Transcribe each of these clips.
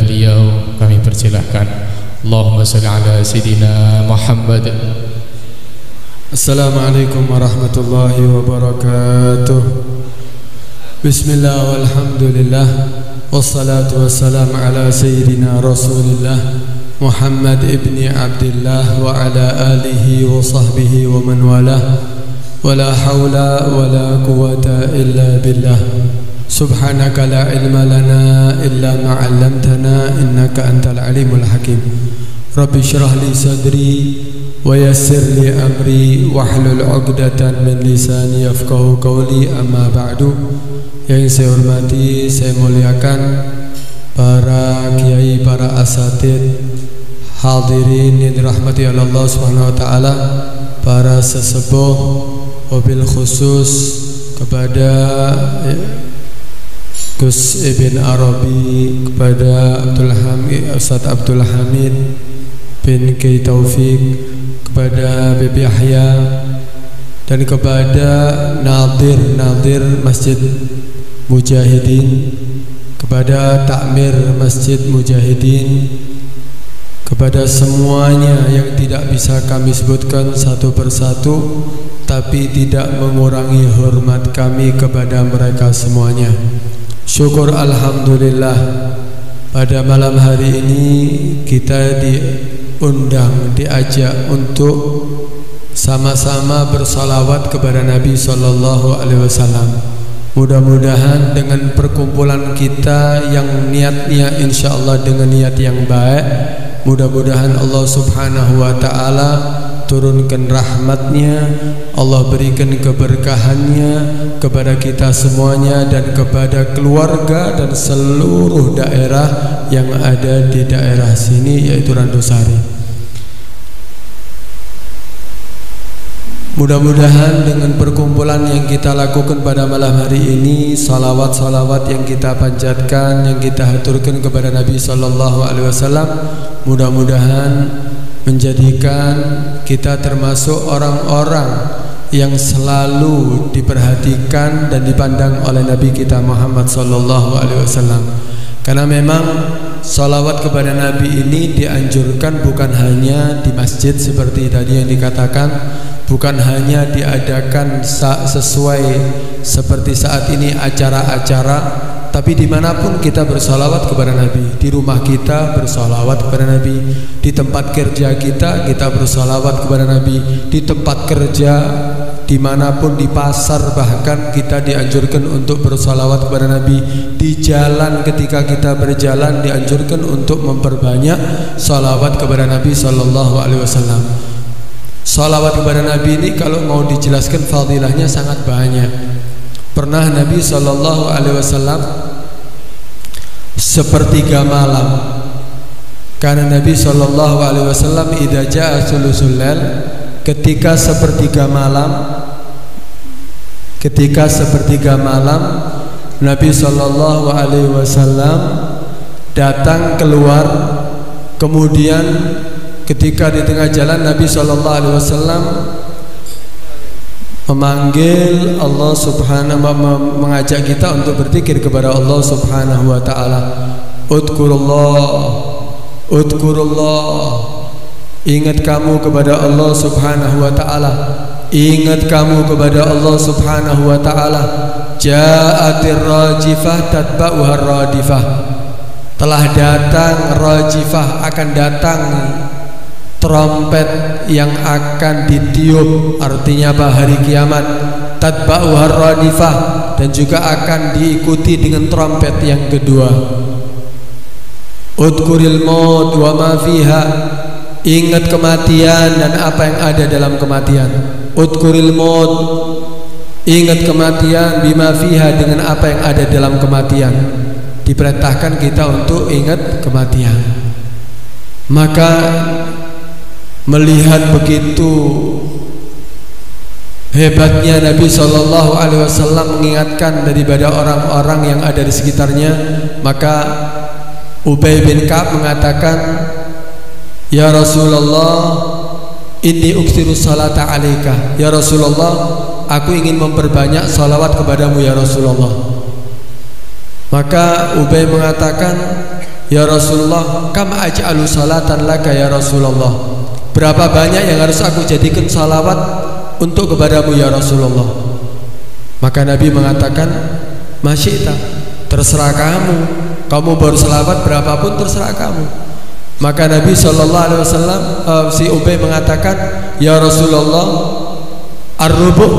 beliau kami persilahkan. Allahumma salli ala Sayyidina Muhammad. Assalamualaikum warahmatullahi wabarakatuh. Bismillah walhamdulillah, wassalatu wassalamu ala Sayyidina Rasulillah Muhammad ibni Abdillah wa ala alihi wa sahbihi wa man walah. Wala hawla wala quwata illa billah. Subhanaka la ilma lana illa ma 'allamtana innaka antal alimul hakim. Rabbi shrah li sadri wa yassir li amri wahlul 'uqdatan min lisani yafqahu qawli. Amma ba'du. Yang saya hormati, saya muliakan para kiai, para asatid, hadirin yang dirahmati Allah Subhanahu wa taala, para sesepuh, wabil khusus kepada Gus Ibn Arabi, kepada Ustadz Abdul Hamid bin Kiai Taufik, kepada Bibi Yahya, dan kepada Nadir Masjid Mujahidin, kepada Takmir Masjid Mujahidin, kepada semuanya yang tidak bisa kami sebutkan satu persatu, tapi tidak mengurangi hormat kami kepada mereka semuanya. Syukur alhamdulillah, pada malam hari ini kita diundang, diajak untuk sama-sama bersalawat kepada Nabi sallallahu alaihi wasallam. Mudah-mudahan dengan perkumpulan kita yang niatnya insyaallah dengan niat yang baik, mudah-mudahan Allah subhanahu wa ta'ala turunkan rahmatnya, Allah berikan keberkahannya kepada kita semuanya dan kepada keluarga dan seluruh daerah yang ada di daerah sini, yaitu Randusari. Mudah-mudahan dengan perkumpulan yang kita lakukan pada malam hari ini, salawat-salawat yang kita panjatkan, yang kita haturkan kepada Nabi sallallahu alaihi wasallam, mudah-mudahan menjadikan kita termasuk orang-orang yang selalu diperhatikan dan dipandang oleh Nabi kita Muhammad sallallahu alaihi wasallam. Karena memang salawat kepada Nabi ini dianjurkan bukan hanya di masjid seperti tadi yang dikatakan, bukan hanya diadakan sesuai seperti saat ini acara-acara, tapi dimanapun kita bersalawat kepada Nabi. Di rumah kita bersalawat kepada Nabi, di tempat kerja kita bersalawat kepada Nabi, di tempat kerja dimanapun, di pasar bahkan kita dianjurkan untuk bersalawat kepada Nabi. Di jalan ketika kita berjalan dianjurkan untuk memperbanyak salawat kepada Nabi sallallahu alaihi wasallam. Salawat kepada Nabi ini kalau mau dijelaskan fadilahnya sangat banyak. Pernah Nabi sallallahu alaihi wasallam sepertiga malam, karena Nabi sallallahu alaihi wasallam idza jaa sulusul lail, ketika sepertiga malam Nabi sallallahu alaihi wasallam datang keluar. Kemudian ketika di tengah jalan Nabi sallallahu alaihi wasallam memanggil Allah subhanahu wa ta'ala, mengajak kita untuk berzikir kepada Allah subhanahu wa ta'ala. Udkurullah, ingat kamu kepada Allah subhanahu wa ta'ala, ingat kamu kepada Allah subhanahu wa ta'ala. Ja'atir rajifah tatba'uhar radifah, telah datang rajifah, akan datang trompet yang akan ditiup, artinya apa? Hari kiamat. Tatba'uhar radifah, dan juga akan diikuti dengan trompet yang kedua. Udkuril maut wa ma fiha, ingat kematian dan apa yang ada dalam kematian. Udkuril maut, ingat kematian, bima fiha, dengan apa yang ada dalam kematian. Diperintahkan kita untuk ingat kematian. Maka melihat begitu hebatnya Nabi sallallahu alaihi wasallam mengingatkan daripada orang-orang yang ada di sekitarnya, maka Ubay bin Ka'ab mengatakan, "Ya Rasulullah, inni uksiru salata alaika." Ya Rasulullah, aku ingin memperbanyak salawat kepadamu ya Rasulullah. Maka Ubay mengatakan, ya Rasulullah, kam aj'alu salatan laka ya Rasulullah, berapa banyak yang harus aku jadikan salawat untuk kepadamu ya Rasulullah? Maka Nabi mengatakan, masyita, terserah kamu, kamu baru salawat berapapun terserah kamu. Maka Nabi SAW, si Ubay mengatakan, ya Rasulullah, ar-rubu',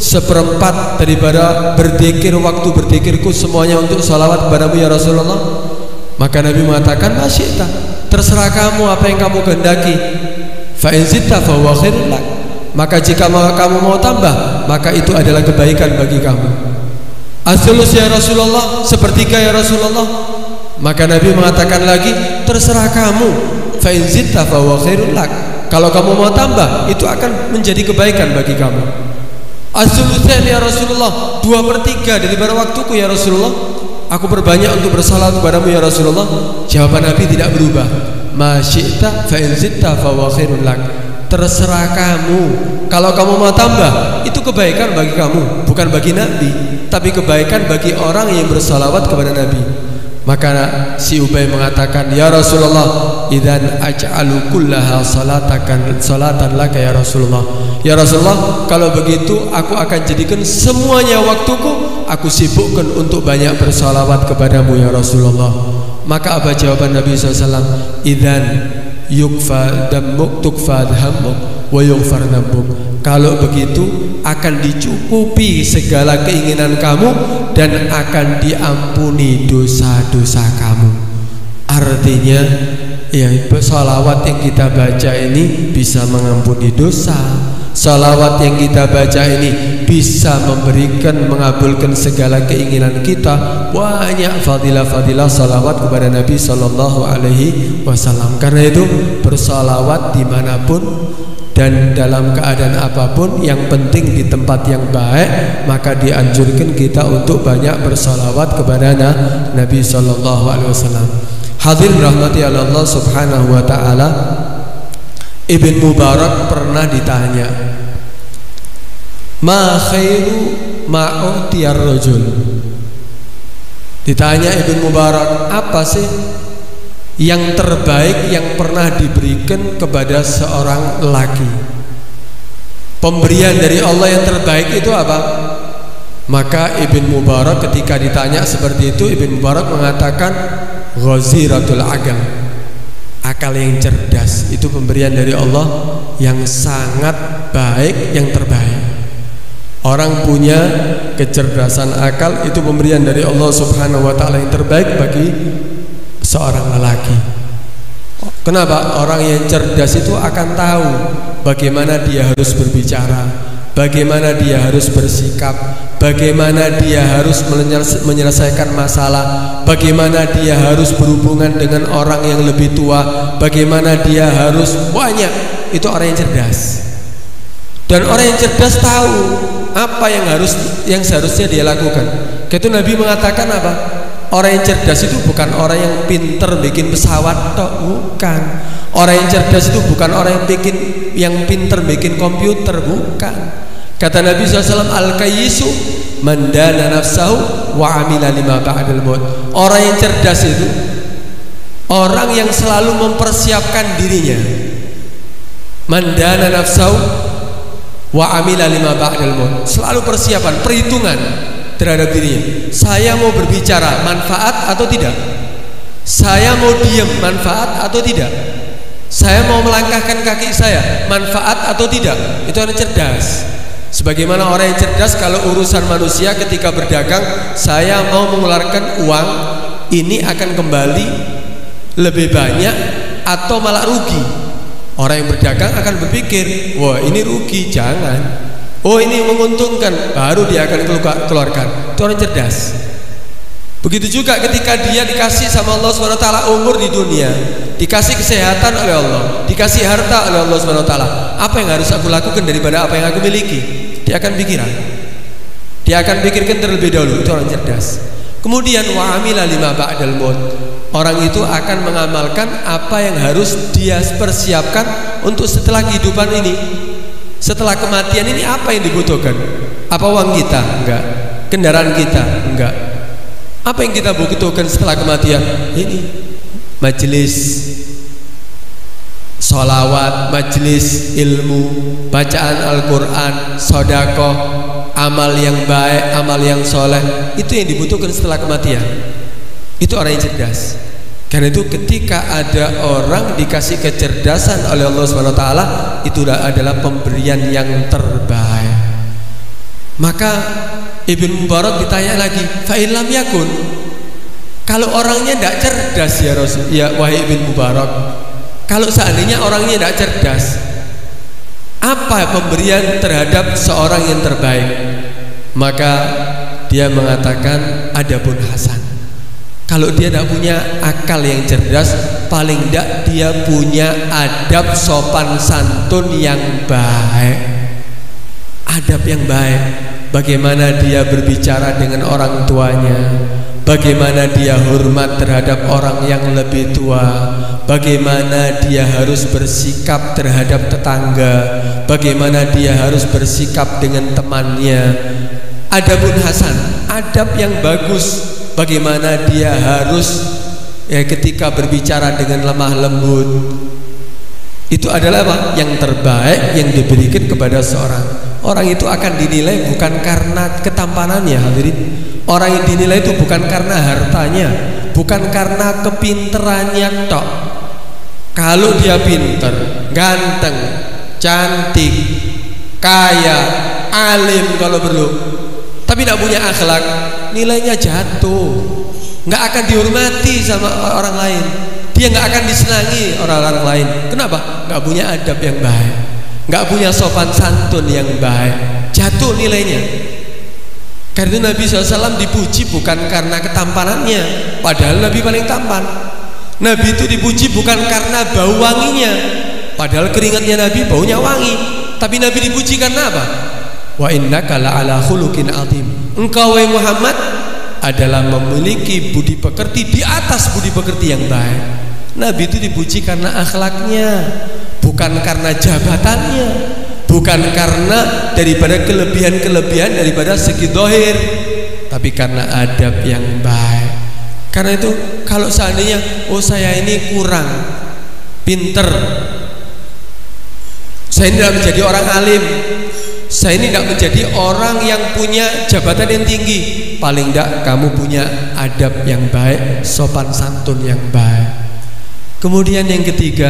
seperempat daripada berzikir, waktu berzikirku semuanya untuk salawat kepadamu ya Rasulullah. Maka Nabi mengatakan, masyita, terserah kamu apa yang kamu kehendaki. Fa in zitta fa huwa khairul lak, maka jika kamu mau tambah, maka itu adalah kebaikan bagi kamu. As-sulus ya Rasulullah, sepertiga ya Rasulullah. Maka Nabi mengatakan lagi, terserah kamu. Fa in zitta fa huwa khairul lak, kalau kamu mau tambah, itu akan menjadi kebaikan bagi kamu. As-sulusan ya Rasulullah, 2/3 daripada waktuku ya Rasulullah, aku perbanyak untuk bersalawat kepadamu ya Rasulullah. Jawaban Nabi tidak berubah, ma syi'ta fa in zitta fa huwa khairul lak, terserah kamu, kalau kamu mau tambah, itu kebaikan bagi kamu, bukan bagi Nabi, tapi kebaikan bagi orang yang bersalawat kepada Nabi. Maka si Ubay mengatakan, ya Rasulullah, idzan aj'alu kullaha salatan laka ya Rasulullah. Ya Rasulullah, kalau begitu aku akan jadikan semuanya waktuku, aku sibukkan untuk banyak bersalawat kepadamu ya Rasulullah. Maka apa jawaban Nabi SAW? Idzan yukfa dammuk tukfa dhammuk wa yughfar dhanbuk. Kalau begitu akan dicukupi segala keinginan kamu dan akan diampuni dosa-dosa kamu. Artinya, ya, salawat yang kita baca ini bisa mengampuni dosa. Salawat yang kita baca ini bisa memberikan, mengabulkan segala keinginan kita. Banyak fadilah-fadilah salawat kepada Nabi Sallallahu Alaihi Wasallam. Karena itu bersalawat dimanapun dan dalam keadaan apapun, yang penting di tempat yang baik, maka dianjurkan kita untuk banyak bersalawat kepada Nabi Sallallahu Alaihi Wasallam. Hadirin rahmati Allah Subhanahu Wa Taala, Ibn Mubarak pernah ditanya, ma khairu ma utiyar rajul. Ditanya Ibn Mubarak, apa sih yang terbaik yang pernah diberikan kepada seorang lelaki? Pemberian dari Allah yang terbaik itu apa? Maka Ibn Mubarak ketika ditanya seperti itu, Ibn Mubarak mengatakan, ghaziratul aqal, akal yang cerdas. Itu pemberian dari Allah yang sangat baik, yang terbaik. Orang punya kecerdasan akal, itu pemberian dari Allah Subhanahu Wa Taala yang terbaik bagi seorang lelaki. Kenapa? Orang yang cerdas itu akan tahu bagaimana dia harus berbicara, bagaimana dia harus bersikap, bagaimana dia harus menyelesaikan masalah, bagaimana dia harus berhubungan dengan orang yang lebih tua, bagaimana dia harus banyak. Itu orang yang cerdas. Dan orang yang cerdas tahu apa yang seharusnya dia lakukan. Itu Nabi mengatakan apa? Orang yang cerdas itu bukan orang yang pinter bikin pesawat tok, bukan. Orang yang cerdas itu bukan orang yang pinter bikin komputer, bukan. Kata Nabi SAW, al-kayyisu man dana nafsahu wa amila lima ba'dal maut. Orang yang cerdas itu orang yang selalu mempersiapkan dirinya. Man dana nafsahu wa amila lima ba'dal maut. Selalu persiapan, perhitungan terhadap dirinya. Saya mau berbicara, manfaat atau tidak? Saya mau diam, manfaat atau tidak? Saya mau melangkahkan kaki saya, manfaat atau tidak? Itu orang cerdas. Sebagaimana orang yang cerdas kalau urusan manusia ketika berdagang, saya mau mengeluarkan uang, ini akan kembali lebih banyak atau malah rugi. Orang yang berdagang akan berpikir, wah ini rugi, jangan. Oh ini menguntungkan, baru dia akan keluarkan. Itu orang cerdas. Begitu juga ketika dia dikasih sama Allah SWT umur di dunia, dikasih kesehatan oleh Allah, dikasih harta oleh Allah SWT, apa yang harus aku lakukan daripada apa yang aku miliki? Dia akan pikiran, dia akan pikirkan terlebih dahulu. Itu orang cerdas. Kemudian wa amila lima ba'dal maut, orang itu akan mengamalkan apa yang harus dia persiapkan untuk setelah kehidupan ini. Setelah kematian ini apa yang dibutuhkan? Apa uang kita? Enggak. Kendaraan kita? Enggak. Apa yang kita butuhkan setelah kematian? Ini. majelis sholawat, majelis ilmu, bacaan Al-Quran, sedekah, amal yang baik, amal yang soleh, itu yang dibutuhkan setelah kematian. Itu orang yang cerdas. Karena itu ketika ada orang dikasih kecerdasan oleh Allah SWT, itu adalah pemberian yang terbaik. Maka Ibn Mubarak ditanya lagi, fa'in lam yakun, kalau orangnya tidak cerdas ya Rasul, ya wahai Ibn Mubarak, kalau seandainya orangnya tidak cerdas, apa pemberian terhadap seorang yang terbaik? Maka dia mengatakan adabun hasan. Kalau dia tidak punya akal yang cerdas, paling tidak dia punya adab sopan santun yang baik. Adab yang baik, bagaimana dia berbicara dengan orang tuanya, bagaimana dia hormat terhadap orang yang lebih tua, bagaimana dia harus bersikap terhadap tetangga, bagaimana dia harus bersikap dengan temannya. Adabun hasan, adab yang bagus. Bagaimana dia harus ketika berbicara dengan lemah lembut. Itu adalah apa? Yang terbaik yang diberikan kepada seorang. Orang itu akan dinilai bukan karena ketampanannya, hadirin. Orang yang dinilai itu bukan karena hartanya, bukan karena kepinterannya tok. Kalau dia pinter, ganteng, cantik, kaya, alim kalau perlu, tapi tidak punya akhlak, nilainya jatuh, nggak akan dihormati sama orang lain, dia nggak akan disenangi orang-orang lain. Kenapa? Nggak punya adab yang baik, nggak punya sopan santun yang baik, jatuh nilainya. Karena Nabi SAW dipuji bukan karena ketampanannya, padahal Nabi paling tampan. Nabi itu dipuji bukan karena bau wanginya, padahal keringatnya Nabi baunya wangi. Tapi Nabi dipuji karena apa? Wa innaka la'ala khuluqin azim. Engkau wahai Muhammad adalah memiliki budi pekerti di atas budi pekerti yang baik. Nabi itu dipuji karena akhlaknya, bukan karena jabatannya, bukan karena daripada kelebihan-kelebihan daripada segi zahir, tapi karena adab yang baik. Karena itu kalau seandainya saya ini kurang pinter, saya ini tidak menjadi orang alim, saya ini tidak menjadi orang yang punya jabatan yang tinggi, paling tidak kamu punya adab yang baik, sopan santun yang baik. Kemudian yang ketiga,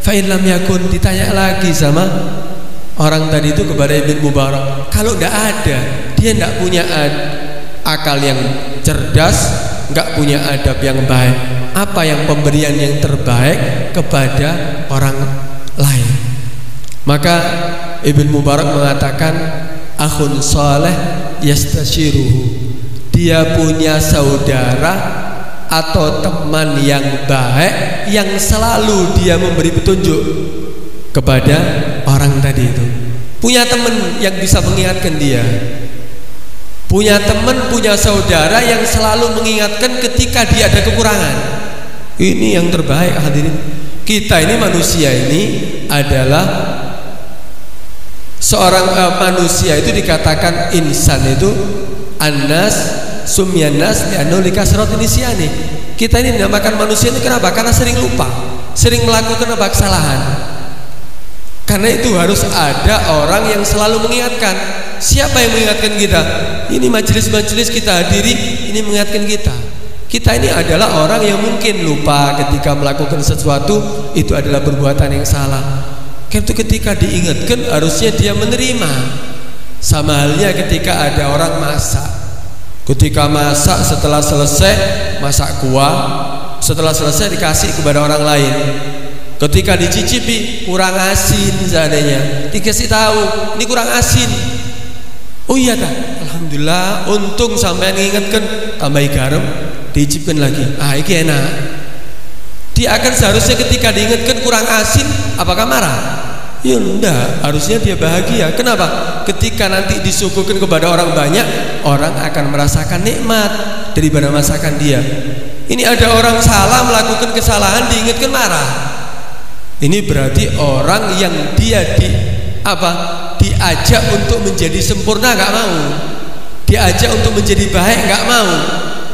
fa'in lam yakun, ditanya lagi sama orang tadi itu kepada Ibn Mubarak, kalau tidak ada, dia tidak punya akal yang cerdas, nggak punya adab yang baik, apa yang pemberian yang terbaik kepada orang lain? Maka Ibn Mubarak mengatakan, akhun saleh yastashiruhu, dia punya saudara atau teman yang baik yang selalu dia memberi petunjuk kepada orang tadi itu. Punya teman yang bisa mengingatkan dia, punya teman, punya saudara yang selalu mengingatkan ketika dia ada kekurangan. Ini yang terbaik, hadirin. Kita ini manusia ini adalah seorang manusia itu dikatakan insan itu annas sumyanas li'annahu likasratin nisyani. Kita ini dinamakan manusia itu kenapa? Karena sering lupa, sering melakukan kesalahan. Karena itu harus ada orang yang selalu mengingatkan. Siapa yang mengingatkan kita? Ini majelis-majelis kita hadiri, ini mengingatkan kita. Kita ini adalah orang yang mungkin lupa ketika melakukan sesuatu, itu adalah perbuatan yang salah. Karena itu ketika diingatkan harusnya dia menerima. Sama halnya ketika ada orang masak. Ketika masak, setelah selesai masak kuah, setelah selesai dikasih kepada orang lain. Ketika dicicipi kurang asin seandainya, dikasih tahu ini kurang asin. Oh iya tak, alhamdulillah, untung sampai mengingatkan, tambahi garam, dicicipkan lagi. Ini enak. Dia akan seharusnya ketika diingatkan kurang asin, apakah marah? Ya enggak, harusnya dia bahagia. Kenapa? Ketika nanti disuguhkan kepada orang banyak, orang akan merasakan nikmat daripada masakan dia. Ini ada orang salah melakukan kesalahan, diingatkan marah. Ini berarti orang yang dia diajak untuk menjadi sempurna nggak mau, diajak untuk menjadi baik nggak mau.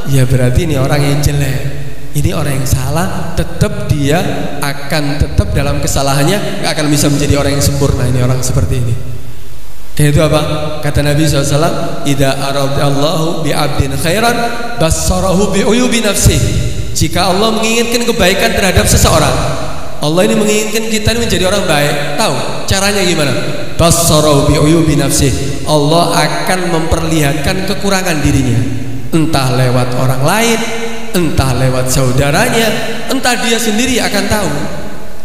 Ya berarti ini orang yang jelek. ini orang yang salah, tetap dia akan tetap dalam kesalahannya, nggak akan bisa menjadi orang yang sempurna. Ini orang seperti ini. Dan itu apa? Kata Nabi SAW, idza aradallahu bi'abdin khairan bassarahu bi'uyubi nafsih. Jika Allah menginginkan kebaikan terhadap seseorang, Allah ini menginginkan kita ini menjadi orang baik, tahu caranya gimana? Bassarahu bi'uyubi nafsih. Allah akan memperlihatkan kekurangan dirinya, entah lewat orang lain, entah lewat saudaranya, entah dia sendiri akan tahu.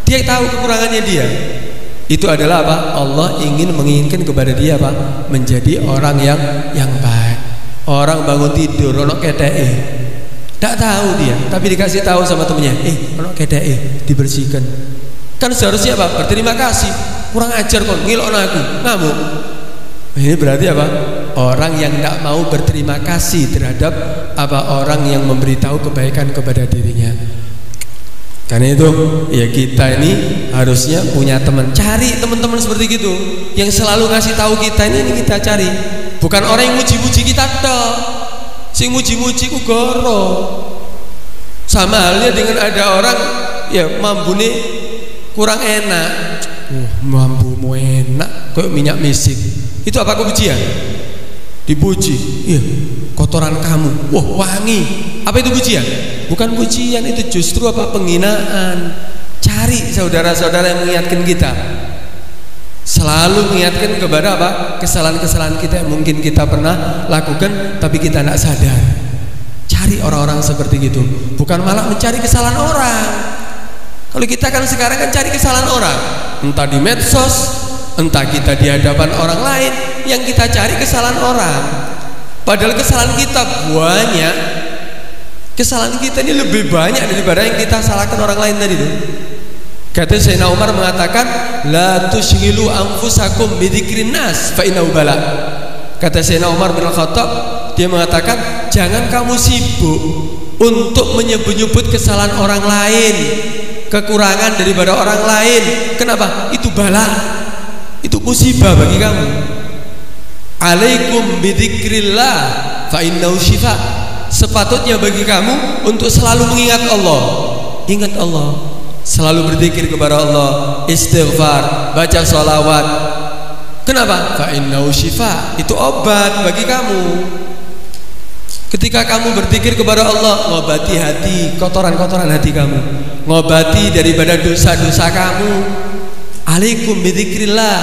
Dia tahu kekurangannya dia. Itu adalah apa? Allah ingin menginginkan kepada dia apa? Menjadi orang yang baik. Orang bangun tidur ono keteke, tak tahu dia, tapi dikasih tahu sama temennya, ono keteke, dibersihkan. Kan seharusnya apa? Berterima kasih. Kurang ajar kok, ngilokno aku, ngamuk. Ini berarti apa? Orang yang tidak mau berterima kasih terhadap apa orang yang memberitahu kebaikan kepada dirinya. Karena itu ya kita ini harusnya punya teman. Cari teman-teman seperti gitu yang selalu ngasih tahu kita, ini kita cari. Bukan orang yang muji-muji kita tok. Sing muji-muji ku goro. Sama halnya dengan ada orang ya mambune kurang enak. Mambumu enak kayak minyak misik. Itu apa kepujian? Dipuji. Iya, kotoran kamu. Wah, wangi. Apa itu pujian? Bukan pujian, itu justru apa? Penghinaan. Cari saudara-saudara yang mengingatkan kita. Selalu mengingatkan kepada apa? Kesalahan-kesalahan kita yang mungkin kita pernah lakukan tapi kita tidak sadar. Cari orang-orang seperti itu. Bukan malah mencari kesalahan orang. Kalau kita kan sekarang kan cari kesalahan orang, entah di medsos, entah kita di hadapan orang lain, yang kita cari kesalahan orang. Padahal kesalahan kita banyak. Kesalahan kita ini lebih banyak daripada yang kita salahkan orang lain tadi itu. Kata Sayyidina Umar mengatakan, la tushghilu anfusakum bidzikrin nas fa innahu bala. Kata Sayyidina Umar bin Khattab, dia mengatakan, jangan kamu sibuk untuk menyebut-nyebut kesalahan orang lain, kekurangan daripada orang lain. Kenapa? Itu bala, itu musibah bagi kamu. Alaikum bidzikrillah fa innahu syifa. Sepatutnya bagi kamu untuk selalu mengingat Allah. Ingat Allah, selalu berzikir kepada Allah, istighfar, baca sholawat. Kenapa? Fa innahu syifa. Itu obat bagi kamu. Ketika kamu berzikir kepada Allah, ngobati hati, kotoran-kotoran hati kamu, ngobati daripada dosa-dosa kamu. Alaikum bidzikrillah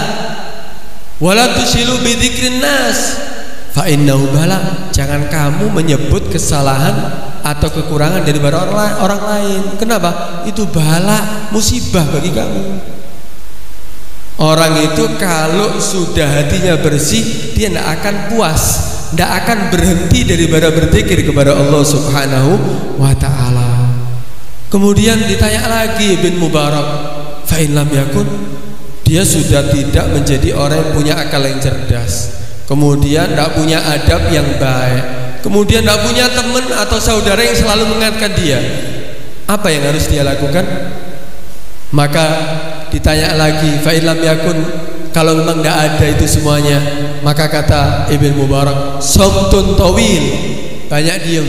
wala tusilu bidzikrin nas fa innahu bala. Jangan kamu menyebut kesalahan atau kekurangan daripada orang lain. Kenapa? Itu bala, musibah bagi kamu. Orang itu kalau sudah hatinya bersih, dia tidak akan puas, tidak akan berhenti daripada berzikir kepada Allah Subhanahu wa ta'ala. Kemudian ditanya lagi Ibn Mubarak, fa in lam yakun, dia sudah tidak menjadi orang yang punya akal yang cerdas, kemudian tidak punya adab yang baik, kemudian tidak punya teman atau saudara yang selalu mengingatkan dia. Apa yang harus dia lakukan? Maka ditanya lagi, fa in lam yakun, kalau memang tidak ada itu semuanya, maka kata Ibn Mubarak, somtun tawil, banyak diam,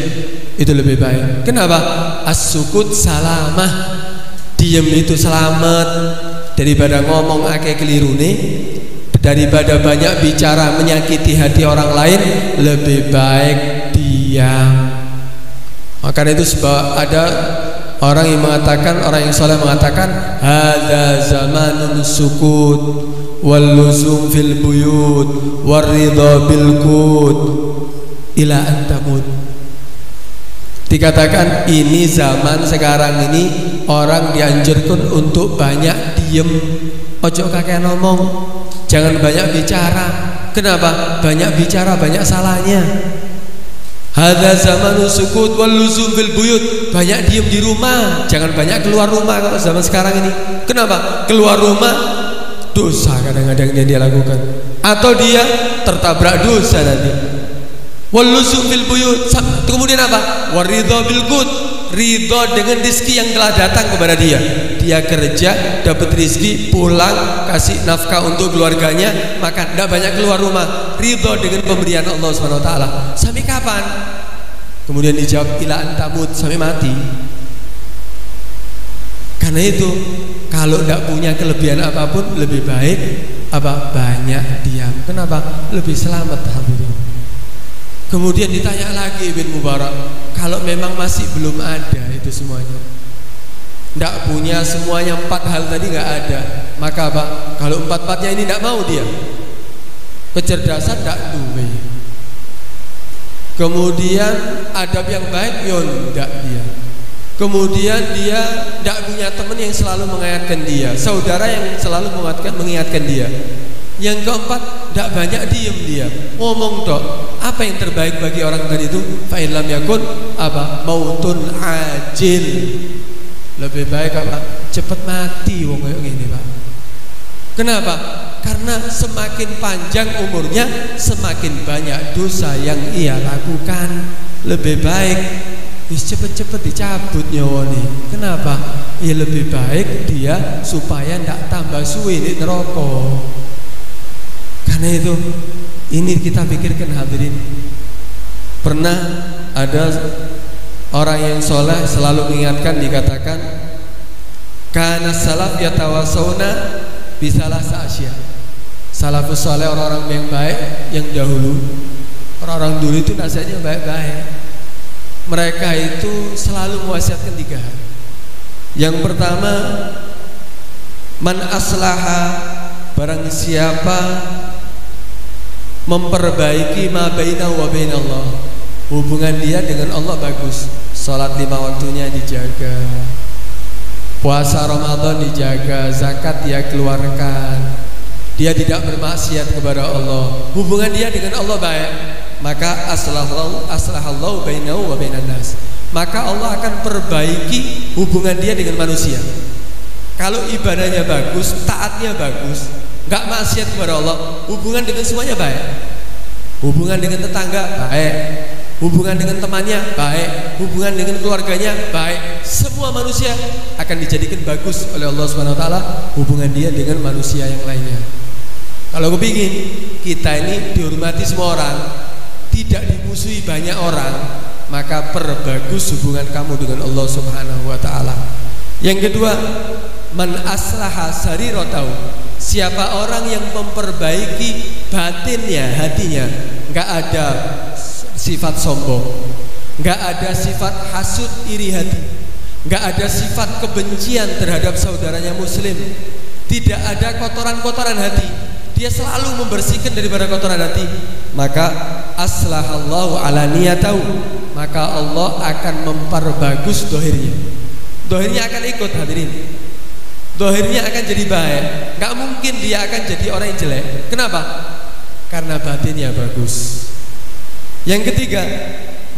itu lebih baik. Kenapa? As-sukut salamah, diam itu selamat daripada ngomong akeh keliru nih, daripada banyak bicara menyakiti hati orang lain. Lebih baik diam. Maka itu sebab ada orang yang mengatakan, orang yang saleh mengatakan, hadza zamanun sukut wal luzum fil buyut war ridha bil qut ila antamut. Dikatakan ini zaman sekarang ini orang dianjurkan untuk banyak diem, ojo kakek ngomong, jangan banyak bicara. Kenapa? Banyak bicara banyak salahnya. Hadza zamanu sukut wal luzum fil buyut, banyak diem di rumah, jangan banyak keluar rumah kalau zaman sekarang ini. Kenapa? Keluar rumah dosa kadang-kadang yang dia lakukan, atau dia tertabrak dosa nanti. Wal luzum fil buyut, kemudian apa? Waridha bil qut, ridha dengan rezeki yang telah datang kepada dia. Dia kerja, dapat rezeki, pulang, kasih nafkah untuk keluarganya, maka tidak banyak keluar rumah. Ridha dengan pemberian Allah Subhanahu wa taala. Sampai kapan? Kemudian dijawab ila antamut, sampai mati. Karena itu kalau tidak punya kelebihan apapun lebih baik banyak diam. Kenapa? Lebih selamat hadirin. Kemudian ditanya lagi Ibn Mubarak, kalau memang masih belum ada itu semuanya, tidak punya semuanya 4 hal tadi nggak ada, maka apa? Kalau 4-4-nya ini tidak mau dia, kecerdasan tidak duwe, kemudian adab yang baik tidak dia, kemudian dia tidak punya teman yang selalu mengingatkan dia, saudara yang selalu mengingatkan dia. Yang keempat, tidak banyak diem dia, ngomong dok. Apa yang terbaik bagi orang tadi itu? Fa in lam yakun mautun ajil. Lebih baik cepat mati wong kayak gini, Pak. Kenapa? Karena semakin panjang umurnya, semakin banyak dosa yang ia lakukan. Lebih baik cepet-cepet dicabut nyawani. Kenapa? Ya lebih baik dia supaya tidak tambah suwe di neraka. Karena itu ini kita pikirkan hadirin. Pernah ada orang yang soleh selalu mengingatkan, dikatakan kana salaf yatawassauna bisalah sa'asya. Salafus soleh, orang-orang yang baik yang dahulu, orang-orang dulu itu nasihatnya baik-baik. Mereka itu selalu mewasiatkan 3 hal. Yang pertama, man aslaha, barang siapa memperbaiki ma bainahu wa bainallah, hubungan dia dengan Allah bagus, salat 5 waktunya dijaga, puasa Ramadan dijaga, zakat dia keluarkan, dia tidak bermaksiat kepada Allah, hubungan dia dengan Allah baik, maka aslahallahu bainahu wa bainan nas, maka Allah akan perbaiki hubungan dia dengan manusia. Kalau ibadahnya bagus, taatnya bagus, nggak maksiat kepada Allah, hubungan dengan semuanya baik, hubungan dengan tetangga baik, hubungan dengan temannya baik, hubungan dengan keluarganya baik, semua manusia akan dijadikan bagus oleh Allah Subhanahu Wa Taala hubungan dia dengan manusia yang lainnya. Kalau kepingin kita ini dihormati semua orang, tidak dimusuhi banyak orang, maka perbagus hubungan kamu dengan Allah Subhanahu Wa Taala. Yang kedua, man aslaha sariratahu, siapa orang yang memperbaiki batinnya, hatinya, nggak ada sifat sombong, nggak ada sifat hasud iri hati, nggak ada sifat kebencian terhadap saudaranya muslim, tidak ada kotoran-kotoran hati, dia selalu membersihkan daripada kotoran hati, maka aslahallahu ala niyatahu, maka Allah akan memperbagus dohirnya. Dohirnya akan ikut hadirin, dohirnya akan jadi baik. Gak mungkin dia akan jadi orang yang jelek. Kenapa? Karena batinnya bagus. Yang ketiga,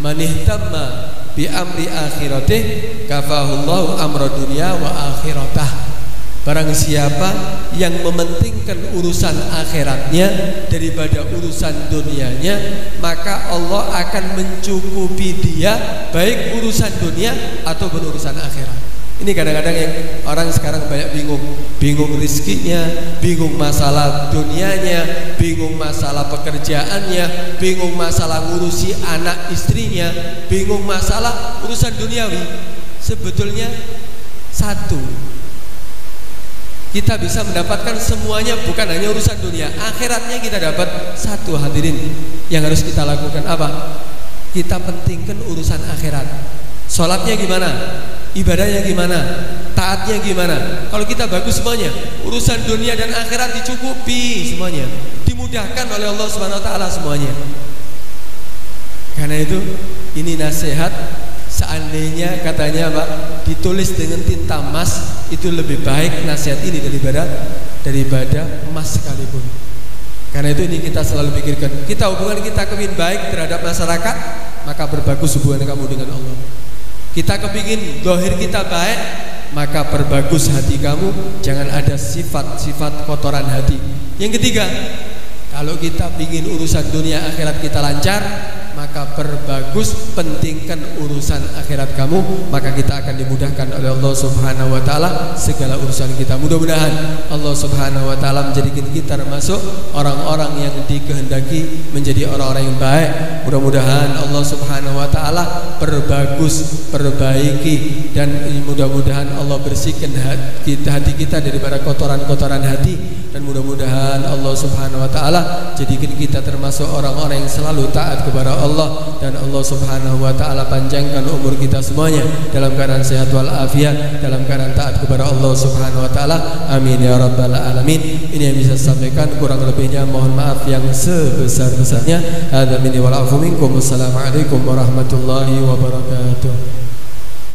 manihtamma bi amri akhiratih kafahullahu amra dunya wa akhiratah. Barang siapa yang mementingkan urusan akhiratnya daripada urusan dunianya, maka Allah akan mencukupi dia baik urusan dunia ataupun urusan akhirat. Ini kadang-kadang yang orang sekarang banyak bingung rizkinya, bingung masalah dunianya, bingung masalah pekerjaannya, bingung masalah ngurusi anak istrinya, bingung masalah urusan duniawi. Sebetulnya satu, kita bisa mendapatkan semuanya, bukan hanya urusan dunia, akhiratnya kita dapat. Satu hadirin yang harus kita lakukan apa? Kita pentingkan urusan akhirat. Sholatnya gimana? Ibadahnya gimana? Taatnya gimana? Kalau kita bagus semuanya, urusan dunia dan akhirat dicukupi semuanya, dimudahkan oleh Allah Subhanahu Wa Taala semuanya. Karena itu ini nasihat. Seandainya katanya Pak ditulis dengan tinta emas, itu lebih baik nasihat ini daripada emas sekalipun. Karena itu ini kita selalu pikirkan, kita hubungan kita kepingin baik terhadap masyarakat, maka berbagus hubungan kamu dengan Allah. Kita kepingin dohir kita baik, maka perbagus hati kamu, jangan ada sifat-sifat kotoran hati. Yang ketiga, kalau kita ingin urusan dunia akhirat kita lancar, maka maka perbagus, pentingkan urusan akhirat kamu, maka kita akan dimudahkan oleh Allah Subhanahu wa taala segala urusan kita. Mudah-mudahan Allah Subhanahu wa taala menjadikan kita termasuk orang-orang yang dikehendaki menjadi orang-orang yang baik. Mudah-mudahan Allah Subhanahu wa taala perbagus, perbaiki, dan mudah-mudahan Allah bersihkan hati kita daripada kotoran-kotoran hati, dan mudah-mudahan Allah Subhanahu wa taala jadikan kita termasuk orang-orang yang selalu taat kepada Allah, dan Allah Subhanahu wa taala panjangkan umur kita semuanya dalam keadaan sehat walafiat, dalam keadaan taat kepada Allah Subhanahu wa taala. Amin ya rabbal alamin. Ini yang bisa saya sampaikan, kurang lebihnya mohon maaf yang sebesar-besarnya. Hadza minni wal afu minkum. Wassalamualaikum warahmatullahi wabarakatuh.